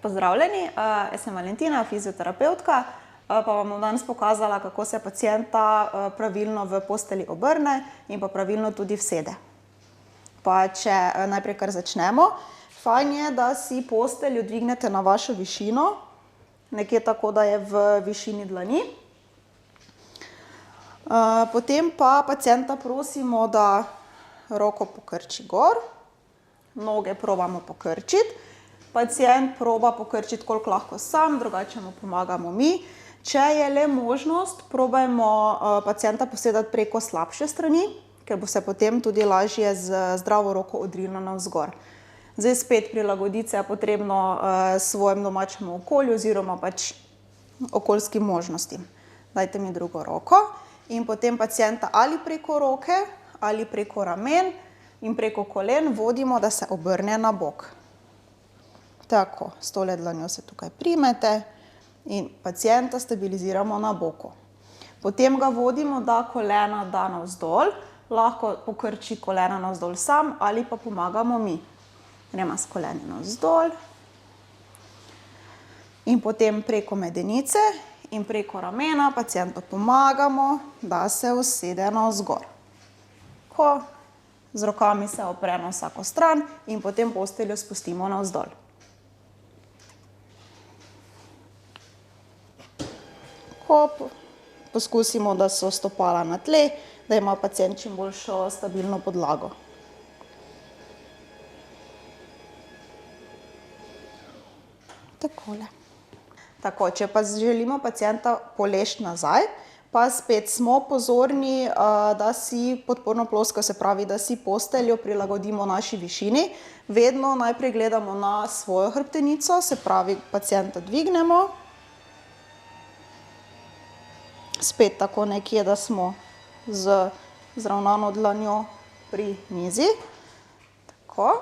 Pozdravljeni, jaz sem Valentina, fizioterapevtka, pa vam bom danes pokazala, kako se pacienta pravilno v postelji obrne in pa pravilno tudi usede. Pa če najprej kar začnemo, fajn je, da si posteljo dvignete na vašo višino, nekje tako, da je v višini dlani. Potem pa pacienta prosimo, da roko pokrči gor, noge probamo pokrčiti. Pacient proba pokrčiti, koliko lahko sam, drugače mu pomagamo mi. Če je le možnost, probajmo pacienta posedati preko slabše strani, ker bo se potem tudi lažje z zdravo roko odrinila navzgor. Zdaj spet prilagoditi se je potrebno svojemu domačemu okolju oziroma pač okoljskim možnostim. Dajte mi drugo roko in potem pacienta ali preko roke ali preko ramen in preko kolen vodimo, da se obrne na bok. Tako, s tole dlanjo se tukaj primete in pacienta stabiliziramo na boku. Potem ga vodimo, da kolena da navzdol, lahko pokrči kolena navzdol sam ali pa pomagamo mi. Gremo s koleni navzdol in potem preko medenice in preko ramena pacientu pomagamo, da se usede navzgor. Ko z rokami se opre na vsako stran in potem posteljo spustimo navzdol. Poskusimo, da so stopala na tle, da ima pacient čim boljšo stabilno podlago. Takole. Tako, če pa želimo pacienta poleči nazaj, pa spet smo pozorni, da si podporno ploskavo, se pravi, da si posteljo prilagodimo naši višini. Vedno najprej gledamo na svojo hrbtenico, se pravi, pacienta dvignemo. Spet tako nekje, da smo z zravnano dlanjo pri mizi. Tako.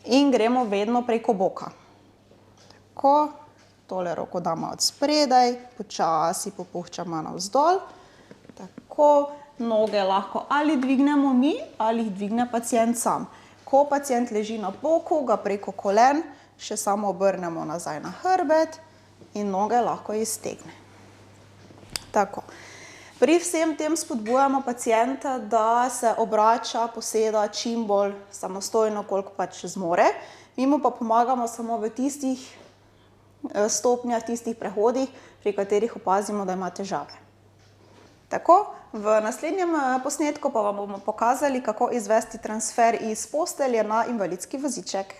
In gremo vedno preko boka. Tako. Tole roko damo od spredaj, počasi popuščamo navzdol. Tako. Noge lahko ali dvignemo mi ali jih dvigne pacient sam. Ko pacient leži na boku, ga preko kolen še samo obrnemo nazaj na hrbet in noge lahko iztegne. Tako. Pri vsem tem spodbujamo pacienta, da se obrača, poseda čim bolj samostojno, koliko pač zmore. Mi mu pa pomagamo samo v tistih stopnjah, tistih prehodih, pri katerih opazimo, da ima težave. Tako. V naslednjem posnetku pa vam bomo pokazali, kako izvesti transfer iz postelje na invalidski voziček.